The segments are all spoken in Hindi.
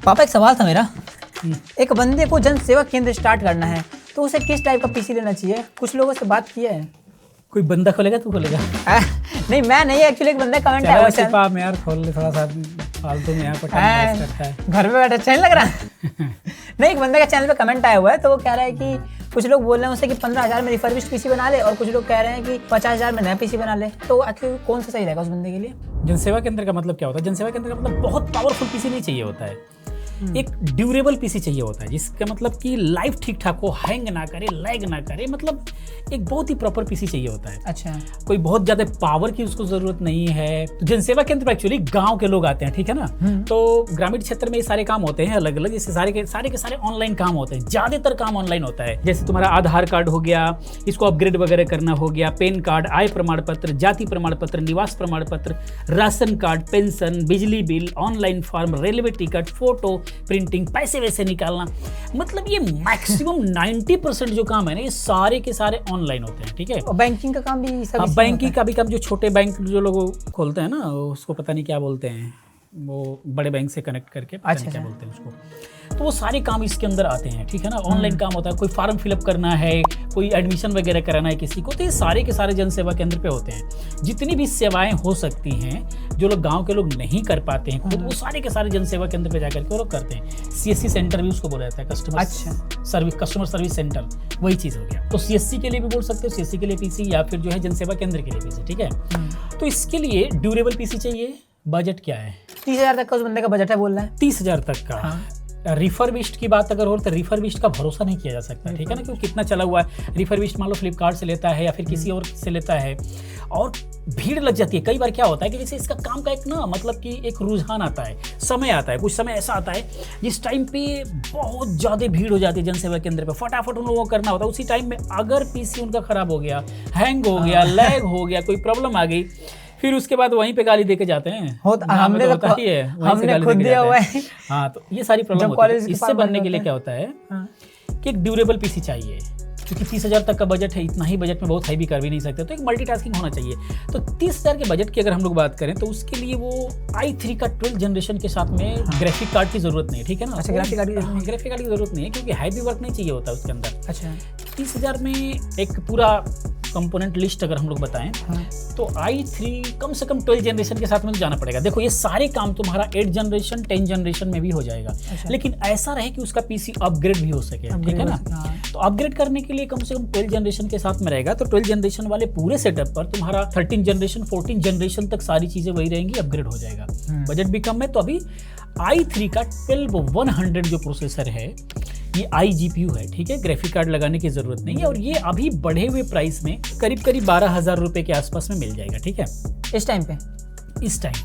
पापा एक सवाल था मेरा। एक बंदे को जन सेवा केंद्र स्टार्ट करना है तो उसे किस टाइप का पीसी लेना चाहिए? कुछ लोगों से बात किया है। कोई बंदा खोलेगा तू खोलेगा? नहीं मैं नहीं, एक्चुअली एक बंदा कमेंट आया हुआ पापा मैं यार खोल ले थोड़ा सा फालतू में यहाँ पर टाइम वेस्ट करता है। घर पे बैठे चैनल लग रहा है। नहीं, एक बंदे का चैनल पे कमेंट आया हुआ है तो वो कह रहा है कि कुछ लोग बोल रहे हैं उसे कि 15,000 में रिफर्बिश्ड पीसी बना ले और कुछ लोग कह रहे हैं कि 50,000 में नया पीसी बना ले। तो आखिर कौन सा सही रहेगा उस बंदे के लिए? जनसेवा केंद्र का मतलब क्या होता है? जनसेवा केंद्र का मतलब बहुत पावरफुल पीसी नहीं चाहिए होता है, एक ड्यूरेबल पीसी चाहिए होता है जिसका मतलब कि लाइफ ठीक ठाक हो, हैंग ना करे, लैग ना करे, मतलब एक बहुत ही प्रॉपर पीसी चाहिए होता है। अच्छा, कोई बहुत ज्यादा पावर की उसको जरूरत नहीं है। तो जनसेवा केंद्र पर एक्चुअली गांव के लोग आते हैं, ठीक है ना। तो ग्रामीण क्षेत्र में ये सारे काम होते हैं अलग अलग, जैसे सारे के सारे ऑनलाइन काम होते हैं, ज्यादातर काम ऑनलाइन होता है। जैसे तुम्हारा आधार कार्ड हो गया, इसको अपग्रेड वगैरह करना हो गया, पैन कार्ड, आय प्रमाण पत्र, जाति प्रमाण पत्र, निवास प्रमाण पत्र, राशन कार्ड, पेंशन, बिजली bill, online form, railway ticket, photo printing, पैसे वैसे निकालना, मतलब ये मैक्सिमम 90% जो काम है ना ये सारे के सारे ऑनलाइन होते हैं, ठीक है। और बैंकिंग का काम भी सब बैंकिंग का भी काम, जो छोटे बैंक जो लोग खोलते हैं ना उसको पता नहीं क्या बोलते हैं, वो बड़े बैंक से कनेक्ट करके पता नहीं क्या बोलते हैं उसको, तो वो सारे काम इसके अंदर आते हैं, ठीक है ना। ऑनलाइन काम होता है, कोई फॉर्म फिलअप करना है, कोई एडमिशन वगैरह कराना है किसी को, तो ये सारे के सारे जन सेवा केंद्र पे होते हैं। जितनी भी सेवाएं हो सकती हैं जो लोग गांव के लोग नहीं कर पाते हैं खुद, वो सारे के सारे जन सेवा केंद्र पे जाकर के वो लोग करते हैं। CSC सेंटर भी उसको बोला जाता है, कस्टमर सर्विस सेंटर, वही चीज़ हो गया। तो CSC के लिए भी बोल सकते हो, CSC के लिए पीसी, या फिर जो है जन सेवा केंद्र के लिए पीसी, ठीक है। तो इसके लिए ड्यूरेबल पीसी चाहिए। बजट क्या है? 30,000 तक का उस बंदे का बजट है, बोल रहा है 30,000 तक का। रिफर्बिश्ड की बात अगर हो तो रिफर्बिश्ड का भरोसा नहीं किया जा सकता, ठीक है ना, क्योंकि कितना चला हुआ है। रिफर्बिश्ड मान लो फ्लिपकार्ट से लेता है या फिर किसी और से लेता है और भीड़ लग जाती है। कई बार क्या होता है कि जैसे इसका काम का एक ना मतलब कि एक रुझान आता है, समय आता है, कुछ समय ऐसा आता है जिस टाइम पे बहुत ज़्यादा भीड़ हो जाती है जनसेवा केंद्र पे, फटाफट उन लोगों को करना होता है। उसी टाइम में अगर पीसी उनका खराब हो गया, हैंग हो गया, लैग हो गया, कोई प्रॉब्लम आ गई, फिर उसके बाद वहीं पे गाली देके जाते हैं। हमने होता ही है, हमने खुद दिया हुआ है। हाँ, तो ये सारी प्रॉब्लम होती है। इससे बनने के लिए क्या होता है कि एक ड्यूरेबल पीसी चाहिए, क्योंकि 30,000 तक का बजट है, इतना ही बजट में बहुत हाई भी कर भी नहीं सकते, तो एक मल्टीटास्किंग होना चाहिए। तो 30,000 के बजट की अगर हम लोग बात करें तो उसके लिए वो i3 का 12th जनरेशन के साथ में ग्राफिक कार्ड की जरूरत नहीं है, ठीक है ना। अच्छा, ग्राफिक कार्ड की जरूरत नहीं है क्योंकि हैवी वर्क नहीं चाहिए होता उसके अंदर। अच्छा, 30,000 में एक पूरा कंपोनेंट लिस्ट अगर हम लोग बताएं तो i3 कम से कम 12 जनरेशन के साथ में जाना पड़ेगा। देखो ये सारे काम तुम्हारा 8 जनरेशन 10 जनरेशन में भी हो जाएगा। अच्छा। लेकिन ऐसा रहे कि उसका पीसी अपग्रेड भी हो सके, ठीक है ना। तो अपग्रेड करने के लिए कम से कम 12 जनरेशन के साथ में रहेगा। तो 12 जनरेशन वाले पूरे सेटअप पर तुम्हारा 13 जनरेशन 14 जनरेशन तक सारी चीजें वही रहेंगी, अपग्रेड हो जाएगा। बजट भी कम है, तो अभी i3 का 12100 जो प्रोसेसर है ये iGPU है, ठीक है। ग्राफिक कार्ड लगाने की जरूरत नहीं है और ये अभी बढ़े हुए प्राइस में करीब 12,000 रुपए के आसपास में मिल जाएगा, ठीक है। इस टाइम पे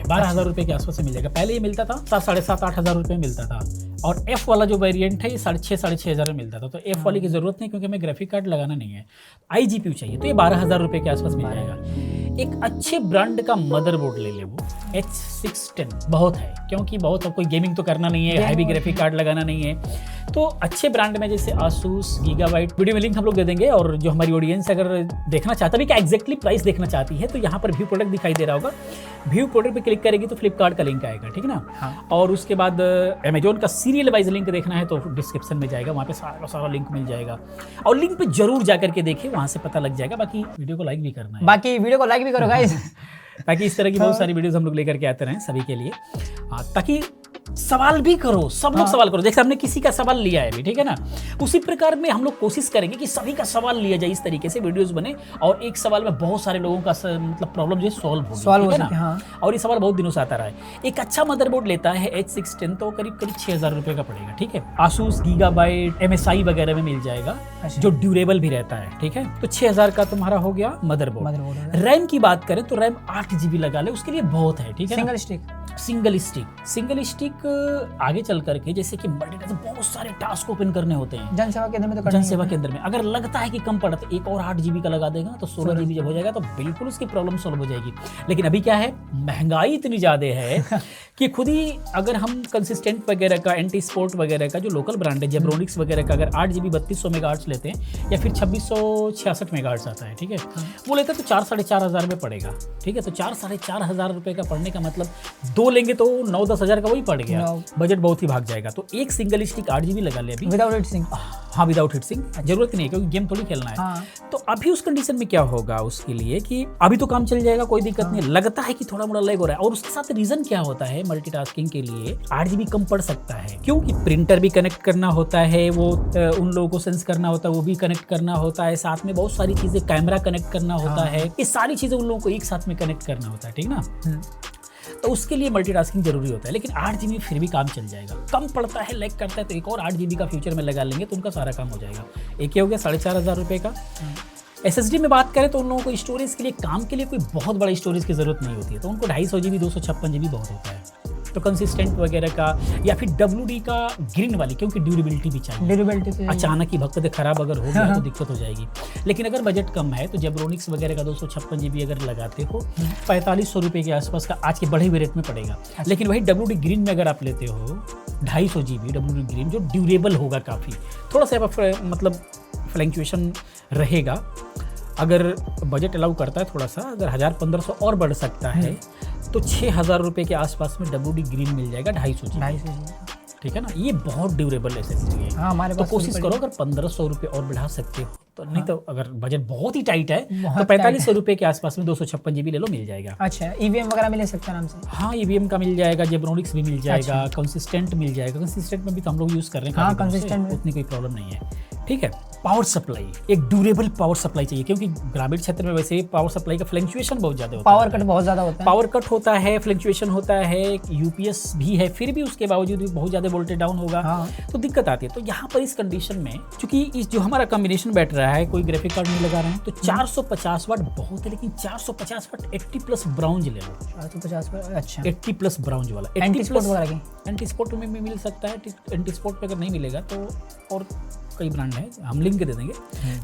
12,000 रुपए के आसपास में मिल जाएगा। पहले ये मिलता था 7,500-8,000 रुपए में मिलता था, और F वाला जो वेरिएंट है ये 6,500 में मिलता था। तो F वाले की जरूरत नहीं क्योंकि हमें ग्राफिक कार्ड लगाना नहीं है, iGPU चाहिए, तो ये 12,000 रुपए के आसपास मिल जाएगा। एक अच्छे ब्रांड का मदरबोर्ड ले ले, वो H610 बहुत है, क्योंकि बहुत कोई गेमिंग तो करना नहीं है, हैवी ग्राफिक कार्ड लगाना नहीं है। तो अच्छे ब्रांड में जैसे Asus, Gigabyte, वीडियो में लिंक हम लोग दे देंगे। और जो हमारी ऑडियंस अगर देखना चाहता है कि एग्जैक्टली प्राइस देखना चाहती है तो यहाँ पर व्यू प्रोडक्ट दिखाई दे रहा होगा, व्यू प्रोडक्ट पे क्लिक करेगी तो फ्लिपकार्ट का लिंक आएगा, ठीक है ना। हाँ। और उसके बाद अमेजोन का सीरियल वाइज लिंक देखना है तो डिस्क्रिप्शन में जाएगा, वहाँ पे सारा लिंक मिल जाएगा। और लिंक पे जरूर जाकर के देखिए, वहाँ से पता लग जाएगा। बाकी वीडियो को लाइक भी करना है, बाकी वीडियो को लाइक भी करो गाइस ताकि इस तरह की बहुत सारी वीडियोस हम लोग लेकर के आते रहें सभी के लिए। ताकि सवाल भी करो, सब लोग सवाल करो। जैसे हमने किसी का सवाल लिया है अभी, ठीक है ना, उसी प्रकार में हम लोग कोशिश करेंगे कि सभी का सवाल लिया जाए, इस तरीके से वीडियोस बने और एक सवाल में बहुत सारे लोगों का मतलब प्रॉब्लम जो है सॉल्व हो सके, हाँ। और ये सवाल बहुत दिनों से आता रहा है। एक अच्छा मदरबोर्ड लेता है H610 तो करीब 6,000 रुपए का पड़ेगा, ठीक है। Asus, Gigabyte, MSI वगैरह में मिल जाएगा, जो ड्यूरेबल भी रहता है, ठीक है। तो 6,000 का तुम्हारा हो गया मदरबोर्ड। रैम की बात करें तो रैम 8 GB लगा ले, उसके लिए बहुत है, ठीक है। सिंगल स्टिक आगे चल करके जैसे कि मल्टीटास्क बहुत सारे टास्क ओपन करने होते हैं जनसेवा केंद्र में, तो जनसेवा केंद्र में अगर लगता है कि कम पड़ा तो एक और 8 GB का लगा देगा, तो 16 GB जब हो जाएगा तो बिल्कुल उसकी प्रॉब्लम सॉल्व हो जाएगी। लेकिन अभी क्या है, महंगाई इतनी ज्यादा है कि खुद ही अगर हम कंसिस्टेंट वगैरह का, एंटी स्पोर्ट वगैरह का जो लोकल ब्रांड है, जेब्रोनिक्स वगैरह का, अगर 8 GB 3200 मेगाहर्ट्ज लेते हैं या फिर 2666 मेगाहर्ट्ज आता है, ठीक है, वो लेते हैं तो 4,500 में पड़ेगा, ठीक है। तो 4,500 रुपये का पड़ने का मतलब 2 लेंगे तो 9-10 हज़ार का वही पड़ गया, नौ। बजट बहुत ही भाग जाएगा। तो एक सिंगल स्टिक 8 GB लगा ले अभी, विदाउट हिट सिंक। हाँ विदाउट हिट सिंक, जरूरत नहीं है क्योंकि गेम थोड़ी खेलना है। हाँ। तो अभी उस कंडीशन में क्या होगा उसके लिए कि अभी तो काम चल जाएगा, कोई दिक्कत नहीं, लगता है कि थोड़ा मोड़ा लैग हो रहा है। और उसके साथ रीजन क्या होता है मल्टीटास्किंग के लिए 8 GB कम पड़ सकता है, क्योंकि प्रिंटर भी कनेक्ट करना होता है, वो उन लोगों को सेंस करना होता है, वो भी कनेक्ट करना होता है, साथ में बहुत सारी चीजें, कैमरा कनेक्ट करना होता है, ये सारी चीजें उन लोगों को एक साथ में कनेक्ट करना होता है, ठीक ना। तो उसके लिए मल्टीटास्किंग जरूरी होता है। लेकिन 8 GB फिर भी काम चल जाएगा। कम पड़ता है, लैग करता है तो एक और 8 GB का फ्यूचर में लगा लेंगे तो उनका सारा काम हो जाएगा। एक ही हो गया 4,500 रुपये का। SSD में बात करें तो उन लोगों को स्टोरेज के लिए, काम के लिए कोई बहुत बड़ा स्टोरेज की जरूरत नहीं होती है, तो उनको 250 GB 256 GB बहुत होता है। तो कंसिस्टेंट वगैरह का या फिर WD का ग्रीन वाली, क्योंकि ड्यूरेबिलिटी भी चाहिए, ड्यूरेबिलिटी अचानक ही भक्त खराब अगर हो गया तो दिक्कत हो जाएगी। लेकिन अगर बजट कम है तो जेब्रोनिक्स वगैरह का 256 GB अगर लगाते हो 4500 रुपये के आसपास का आज के बढ़े हुए रेट में पड़ेगा। लेकिन वही WD ग्रीन में अगर आप लेते हो 250 GB WD ग्रीन, जो ड्यूरेबल होगा काफ़ी, थोड़ा सा मतलब फ्लैंक्चुएशन रहेगा। अगर बजट अलाउ करता है थोड़ा सा, अगर 1000-1500 और बढ़ सकता है तो 6000 रुपये के आसपास में WD ग्रीन मिल जाएगा 250 GB, ठीक है ना। ये बहुत ड्यूरेबल SSD है। हाँ, हमारे तो पास कोशिश करो अगर 1500 रुपये और बढ़ा सकते हो तो, नहीं तो अगर बजट बहुत ही टाइट है तो 4500 रुपये के आसपास में 256 GB ले लो, मिल जाएगा। अच्छा, EVM वगैरह मिल सकता है आराम से। हाँ, EVM का मिल जाएगा, जेब्रोनिक्स भी मिल जाएगा, कंसिस्टेंट मिल जाएगा। कंसिस्टेंट में भी तो हम लोग यूज़ कर रहे हैं, हाँ, कंसिस्टेंट उतनी कोई प्रॉब्लम नहीं है, ठीक है। पावर सप्लाई, एक ड्यूरेबल पावर सप्लाई चाहिए, क्योंकि ग्रामीण क्षेत्र में वैसे ही पावर सप्लाई का फ्लक्चुएशन बहुत ज़्यादा होता है, पावर कट बहुत ज़्यादा होता है, पावर कट होता है, फ्लक्चुएशन होता है, UPS भी है, फिर भी उसके बावजूद भी बहुत ज़्यादा वोल्टेज डाउन होगा। हाँ। तो दिक्कत आती है। तो यहाँ पर इस कंडीशन में चूंकि इस जो हमारा कॉम्बिनेशन बैठ रहा है, कोई ग्राफिक कार्ड नहीं लगा रहे हैं, तो 450 वाट बहुत है, लेकिन 450 वाट 80+ ब्राउन्ज ले लो। 450 वाट, अच्छा, 80+ ब्राउन्ज वाला, एंटी स्पोर्ट वगैरह की, एंटी स्पोर्ट में भी मिल सकता है। एंटी स्पोर्ट पे अगर नहीं मिलेगा तो और कई ब्रांड है, हम लिंक दे देंगे।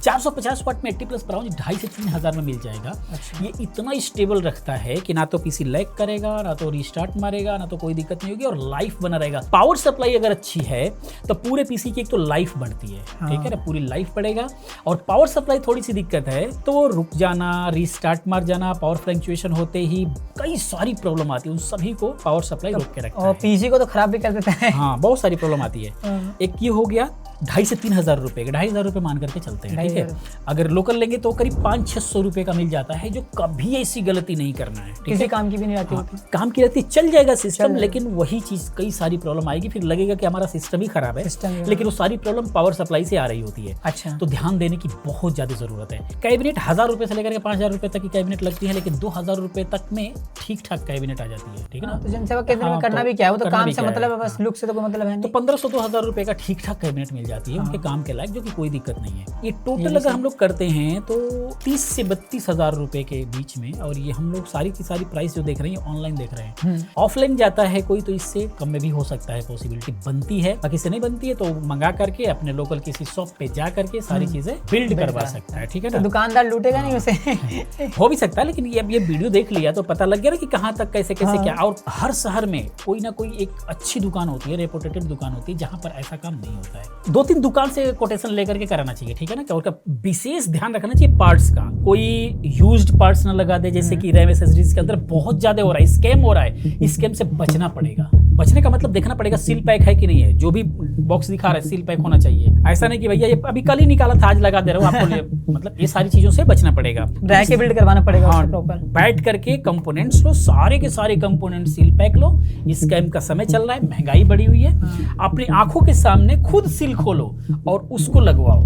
450 वाट में 80+ ब्राउन्ज 2500 से 3000 में मिल जाएगा। अच्छा। ये इतना स्टेबल रखता है कि ना तो PC लैग करेगा, ना तो रीस्टार्ट मारेगा, ना तो कोई दिक्कत नहीं होगी, और लाइफ बना रहेगा। पावर सप्लाई अगर अच्छी है तो पूरे PC की एक तो लाइफ बढ़ती है, ठीक है ना, पूरी लाइफ बढ़ेगा। और पावर सप्लाई थोड़ी सी दिक्कत है तो रुक जाना, रीस्टार्ट मार जाना, पावर फ्लक्चुएशन होते ही कई सारी प्रॉब्लम आती है, उन सभी को पावर सप्लाई रोक के रखता है, और PC को तो खराब भी कर देता है। हाँ, बहुत सारी प्रॉब्लम आती है। एक ये हो गया 2,500 से 3,000 रुपये का, 2,500 रुपये मान करके चलते हैं, ठीक है। अगर लोकल लेंगे तो करीब 500-600 रुपये का मिल जाता है, जो कभी ऐसी गलती नहीं करना है, ठीक किसी है। काम की भी नहीं आती हाँ, होती, काम की रहती, चल जाएगा सिस्टम, लेकिन वही चीज़ कई सारी प्रॉब्लम आएगी, फिर लगेगा कि हमारा सिस्टम ही खराब है, लेकिन वो सारी प्रॉब्लम पावर सप्लाई से आ रही होती है। अच्छा, तो ध्यान देने की बहुत ज़्यादा ज़रूरत है। कैबिनेट 1000 रुपये से लेकर के 5000 रुपये तक की कैबिनेट लगती है, लेकिन 2000 रुपये तक में ठीक ठाक कैबिनेट आ जाती है, ठीक है ना। तो जनसेवा केंद्र में हाँ, करना तो भी क्या है, वो तो करना काम भी से क्या मतलब है, है, बस लुक से तो कोई मतलब है तो नहीं। 1500-2000 रुपये का ठीक ठाक कैबिनेट मिल जाती है उनके काम के लायक, जो कि कोई दिक्कत नहीं है। ये टोटल अगर हम लोग करते हैं तो 30 से 32,000 रुपये के बीच में, और ये हम लोग सारी की सारी प्राइस जो देख रहे हैं ऑनलाइन देख रहे हैं। ऑफलाइन जाता है कोई तो इससे कम में भी हो सकता है, पॉसिबिलिटी बनती है, बाकी से नहीं बनती है तो मंगा करके अपने लोकल किसी शॉप पे जा करके सारी चीजें बिल्ड करवा सकता है, ठीक है तो ना। दुकानदार लूटेगा नहीं उसे। हो भी सकता है, लेकिन ये अब ये वीडियो देख लिया तो पता लग गया ना कि कहाँ तक कैसे कैसे क्या। और हर शहर में कोई ना कोई एक अच्छी दुकान होती है, रेपुटेटेड दुकान होती है, जहाँ पर ऐसा काम नहीं होता है। 2-3 दुकान से कोटेशन लेकर के कराना चाहिए, ठीक है ना। और विशेष ध्यान रखना चाहिए पार्ट्स का, कोई यूज्ड पार्ट्स ना लगा दे, जैसे कि रैम एसेसरीज के अंदर बहुत ज्यादा हो रहा है, स्कैम हो रहा है। स्कैम से बचना पड़ेगा। बचने का मतलब देखना पड़ेगा सील पैक है कि नहीं है, जो भी बॉक्स दिखा रहा है सील पैक होना चाहिए। ऐसा नहीं कि भैया ये अभी कल ही निकाला था आज लगा दे रहा हूँ आपको, मतलब ये सारी चीजों से बचना पड़ेगा। रह के बिल्ड करवाना पड़ेगा हाँ, प्रॉपर। बैठ करके कंपोनेंट्स लो, सारे के सारे कंपोनेंट सील पैक लो। स्कैम का समय चल रहा है, महंगाई बढ़ी हुई है, अपनी आंखों के सामने खुद सील खोलो और उसको लगवाओ।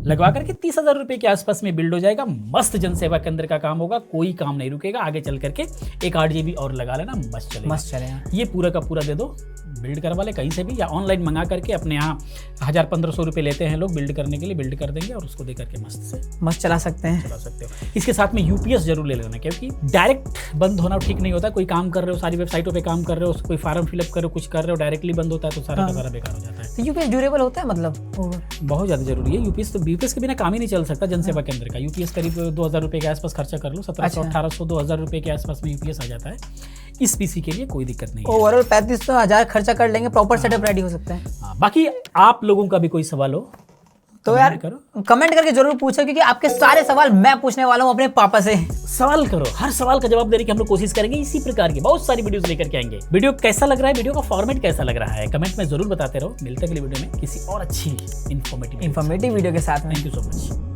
लगवा करके 30,000 रुपये के आसपास में बिल्ड हो जाएगा। मस्त जनसेवा केंद्र का काम होगा, कोई काम नहीं रुकेगा। आगे चल करके एक 8 GB और लगा लेना, मस्त चलेगा। ये पूरा का पूरा दे दो, बिल्ड करवा ले कहीं से भी, या ऑनलाइन मंगा करके अपने यहाँ 1000-1500 रुपये लेते हैं लोग बिल्ड करने के लिए, बिल्ड कर देंगे और उसको दे करके मस्त से मस्त चला सकते हैं। चला सकते हो। इसके साथ में UPS जरूर ले लेना, क्योंकि डायरेक्ट बंद होना ठीक नहीं होता। कोई काम कर रहे हो, सारी वेबसाइटों पे काम कर रहे हो, कोई फार्म फिलअप कर रहे हो, कुछ कर रहे हो, डायरेक्टली बंद होता है तो सारा का सारा बेकार हो जाता है। तो UPS ड्यूरेबल होता है, मतलब बहुत ज़्यादा जरूरी है। UPS के बिना काम ही नहीं चल सकता जनसेवा केंद्र का। UPS करीब 2000 रुपये के आसपास खर्चा कर लो, 1700-1800-2000 रुपये के आसपास में UPS आ जाता है। इस PC के लिए कोई दिक्कत नहीं है। ओवरऑल 3500-1000 खर्चा कर लेंगे, प्रॉपर सेटअप रेडी हो सकता है। बाकी आप लोगों का भी कोई सवाल हो तो यार करो, कमेंट करके जरूर पूछो, क्योंकि आपके सारे सवाल मैं पूछने वाला हूँ अपने पापा से। सवाल करो, हर सवाल का जवाब देने की हम लोग कोशिश करेंगे। इसी प्रकार की बहुत सारी वीडियोस लेकर के आएंगे। वीडियो कैसा लग रहा है, वीडियो का फॉर्मेट कैसा लग रहा है, कमेंट में जरूर बताते रहो। मिलते हैं अगली वीडियो में किसी और अच्छी इन्फॉर्मेटिव वीडियो के साथ में। Thank you so much.